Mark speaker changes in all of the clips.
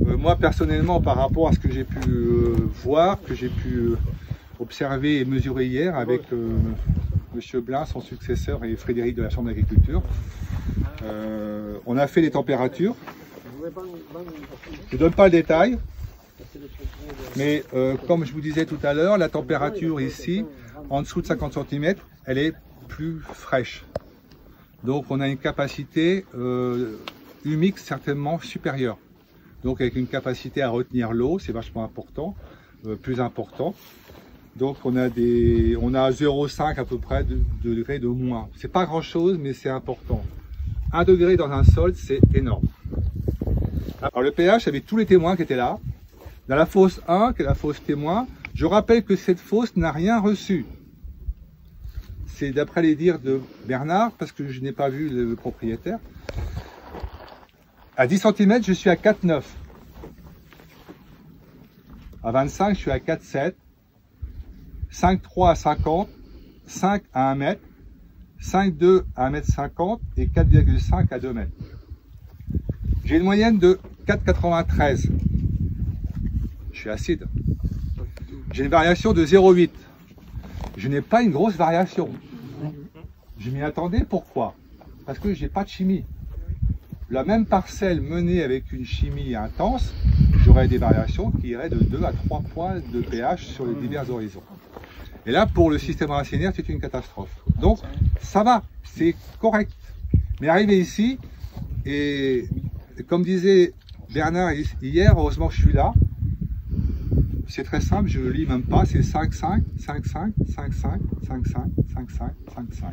Speaker 1: Moi personnellement, par rapport à ce que j'ai pu voir, que j'ai pu observer et mesurer hier avec M. Blin, son successeur, et Frédéric de la Chambre d'agriculture, on a fait les températures. Je ne donne pas le détail, mais comme je vous disais tout à l'heure, la température ici, en dessous de 50 cm, elle est plus fraîche. Donc on a une capacité humique certainement supérieure. Donc avec une capacité à retenir l'eau, c'est vachement important, plus important. Donc on a 0,5 à peu près de degrés de moins. C'est pas grand chose, mais c'est important. 1 degré dans un sol, c'est énorme. Alors le pH, avec tous les témoins qui étaient là, dans la fosse 1, qui est la fosse témoin, je rappelle que cette fosse n'a rien reçu. C'est d'après les dires de Bernard, parce que je n'ai pas vu le propriétaire. À 10 cm, je suis à 4,9. À 25, je suis à 4,7. 5,3 à 50. 5 à 1 mètre. 5,2 à 1,50 m et 4,5 à 2 mètres. J'ai une moyenne de 4,93. Je suis acide. J'ai une variation de 0,8. Je n'ai pas une grosse variation. Je m'y attendais, pourquoi? Parce que je n'ai pas de chimie. La même parcelle menée avec une chimie intense, j'aurais des variations qui iraient de 2 à 3 points de pH sur les divers horizons. Et là, pour le système racinaire, c'est une catastrophe. Donc, ça va, c'est correct. Mais arrivé ici, et comme disait Bernard hier, heureusement que je suis là, c'est très simple, je ne le lis même pas, c'est 5,5, 5,5, 5,5, 5,5, 5,5, 5,5.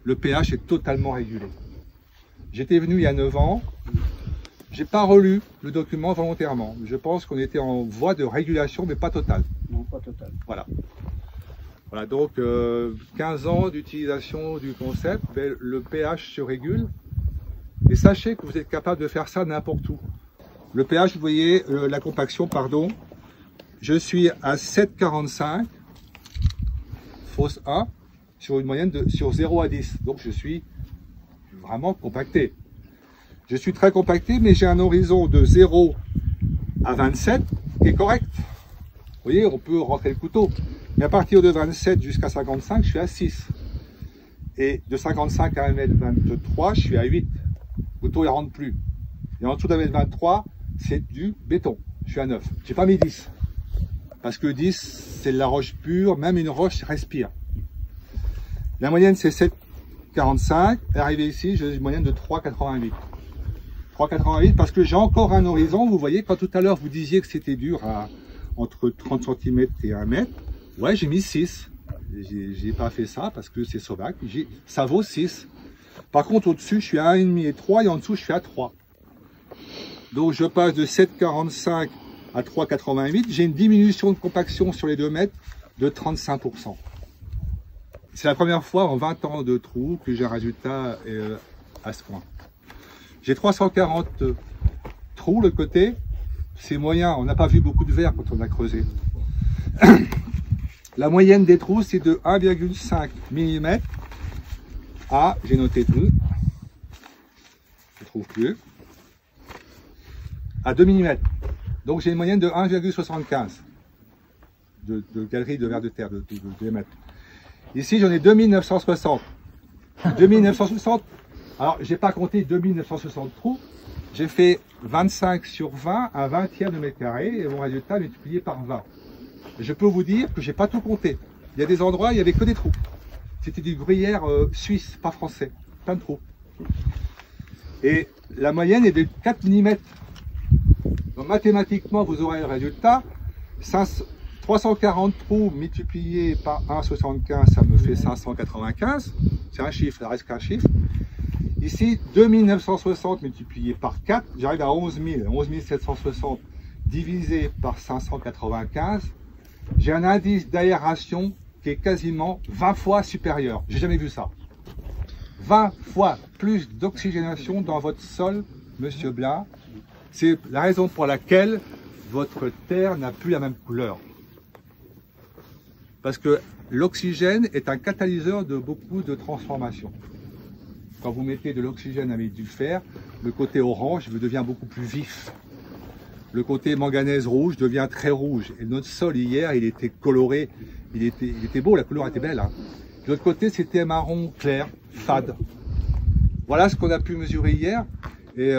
Speaker 1: Le pH est totalement régulé. J'étais venu il y a 9 ans, j'ai pas relu le document volontairement. Je pense qu'on était en voie de régulation, mais pas totale.
Speaker 2: Non, pas totale.
Speaker 1: Voilà. Voilà, donc 15 ans d'utilisation du concept, ben, le pH se régule. Et sachez que vous êtes capable de faire ça n'importe où. Le pH, vous voyez, la compaction, pardon, je suis à 7,45, fosse 1, sur une moyenne sur 0 à 10. Donc je suis vraiment compacté. Je suis très compacté, mais j'ai un horizon de 0 à 27 qui est correct. Vous voyez, on peut rentrer le couteau. Mais à partir de 27 jusqu'à 55, je suis à 6. Et de 55 à 1,23 m, je suis à 8. Le couteau, il ne rentre plus. Et en dessous d'1,23 m, c'est du béton. Je suis à 9. J'ai pas mis 10. Parce que 10, c'est de la roche pure. Même une roche respire. La moyenne, c'est 7,45. Et arrivé ici, j'ai une moyenne de 3,88. 3,88 parce que j'ai encore un horizon. Vous voyez, quand tout à l'heure, vous disiez que c'était dur entre 30 cm et 1 mètre. Ouais, j'ai mis 6. J'ai pas fait ça parce que c'est sauvage. Ça vaut 6. Par contre, au-dessus, je suis à 1,5 et 3 et en dessous, je suis à 3. Donc, je passe de 7,45 à 3,88. J'ai une diminution de compaction sur les 2 mètres de 35%. C'est la première fois en 20 ans de trou que j'ai un résultat à ce point. J'ai 340 trous le côté. C'est moyen. On n'a pas vu beaucoup de verre quand on a creusé. La moyenne des trous, c'est de 1,5 mm à, j'ai noté tout, je ne trouve plus, à 2 mm. Donc j'ai une moyenne de 1,75 de galerie de verre de terre, de diamètre. Ici, j'en ai 2960. 2960, alors j'ai pas compté 2960 trous, j'ai fait 25 sur 20 à 20e de mètre carré et mon résultat multiplié par 20. Je peux vous dire que j'ai pas tout compté. Il y a des endroits, il n'y avait que des trous. C'était du gruyère suisse, pas français. Plein de trous. Et la moyenne est de 4 mm. Donc mathématiquement, vous aurez le résultat. 340 trous multipliés par 1,75, ça me fait 595. C'est un chiffre, ça reste qu'un chiffre. Ici, 2960 multiplié par 4, j'arrive à 11 760 divisé par 595. J'ai un indice d'aération qui est quasiment 20 fois supérieur. J'ai jamais vu ça. 20 fois plus d'oxygénation dans votre sol, Monsieur Blin. C'est la raison pour laquelle votre terre n'a plus la même couleur. Parce que l'oxygène est un catalyseur de beaucoup de transformations. Quand vous mettez de l'oxygène avec du fer, le côté orange devient beaucoup plus vif. le côté manganèse rouge devient très rouge. Et notre sol hier, il était coloré, il était beau, la couleur était belle. Hein. De l'autre côté, c'était marron clair, fade. Voilà ce qu'on a pu mesurer hier. Et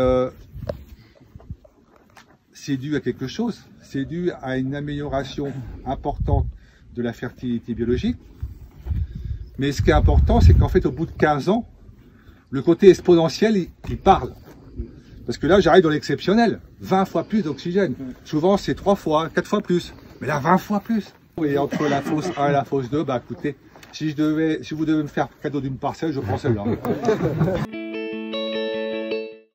Speaker 1: c'est dû à quelque chose. C'est dû à une amélioration importante de la fertilité biologique. Mais ce qui est important, c'est qu'en fait, au bout de 15 ans, le côté exponentiel, il parle. Parce que là, j'arrive dans l'exceptionnel. 20 fois plus d'oxygène. Souvent, c'est 3 fois, 4 fois plus. Mais là, 20 fois plus. Et entre la fosse 1 et la fosse 2, bah écoutez, si vous devez me faire cadeau d'une parcelle, je prends celle-là.